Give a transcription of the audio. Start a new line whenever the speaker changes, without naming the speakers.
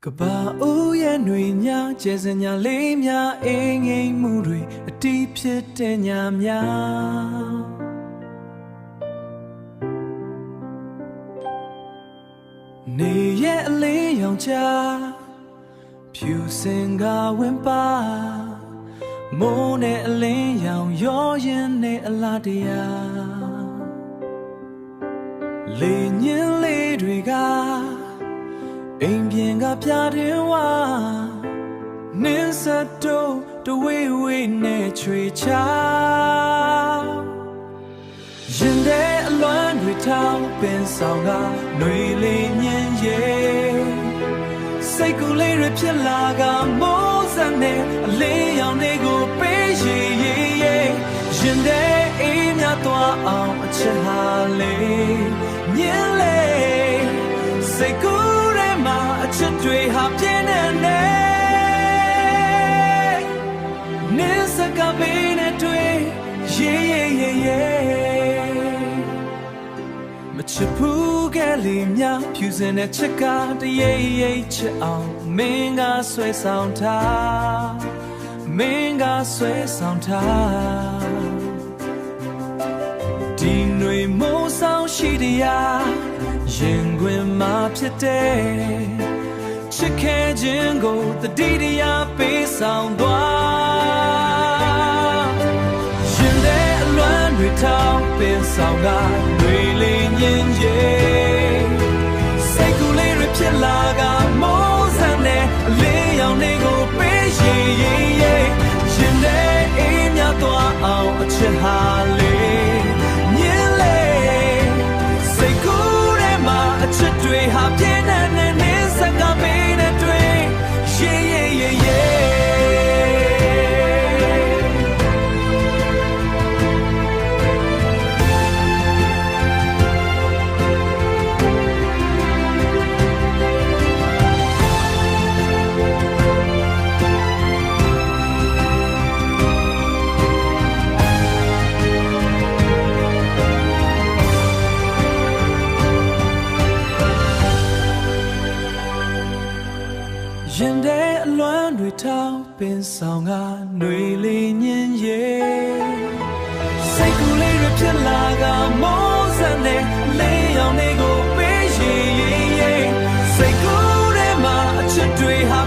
ကဘာဦးရဲ့ຫນွေညာကျဲစညာလေးများအင်းငိမ့်မှုတွေအတီးဖြစ်တဲ့ညာများနေရဲ့အလေးရောင်ချဖြူစင်ကဝင်ပါမိုးနဲ့အလင်းရောင်ရောရင်နဲ့အလားတရားလေညင်းလေးတွေကအိမ်ပြင်ကပြတဲ့ဝါနင်းစတိုးတဝေးဝေးနဲ့ချွေချာရင်တဲ့အလွမ်းတွေထောင်းပင်ဆောင်ကຫນွေလေးညင်ရဲ့စိတ်ကူးလေးတွေဖြစ်လာကမိုးစံနဲ့အလေးရောင်တွေကိုပေးရည်ရင်တဲ့အိမ်များသွားအောင်အချက်ဟာလေးညင်လေးစိတ်ကူးအချစ်တွေဟာပြင်းနေနေနင်းစကားပေးနေတွေ့မချစ်ဘူးကလေးများဖြူစင်တဲ့ချစ်ကတရိပ်ရိပ်ချစ်အောင်မင်းကဆွဲဆောင်ထားမင်းကဆွဲဆောင်ထားဒီຫນွေမိုးဆောင်ရှိတရားရင်ခွင်မှာဖြစ်တဲ့ချစ်ခဲ့ခြင်းကိုတတိတရားပေးဆောင်သွားရင်တဲ့အလွမ်းတွေထောင်းပင်ဆောင်ကတွေလေးညင်ရဲ့စိတ်ကူးလေးတွေဖြစ်လာကမိုးစံနဲ့အလေးရောင်တွေကိုပေးရည်ရင်တဲ့အိမ်များသွားအောင်အချစ်ဟာလေးညင်လေးစိတ်ကူးထဲမှာအချစ်တွေဟာပြင်းနေနေစကားပေးနေတွေ့ရင်တဲ့အလွမ်းတွေထောင်းပင်ဆောင်ကຫນွေလေးညင်ရဲ့စိတ်ကူးလေးတွေဖြစ်လာကမိုးစံနဲ့လေးရောင်တွေကိုပေးရည်စိတ်ကူးထဲမှာအချစ်တွေဟာ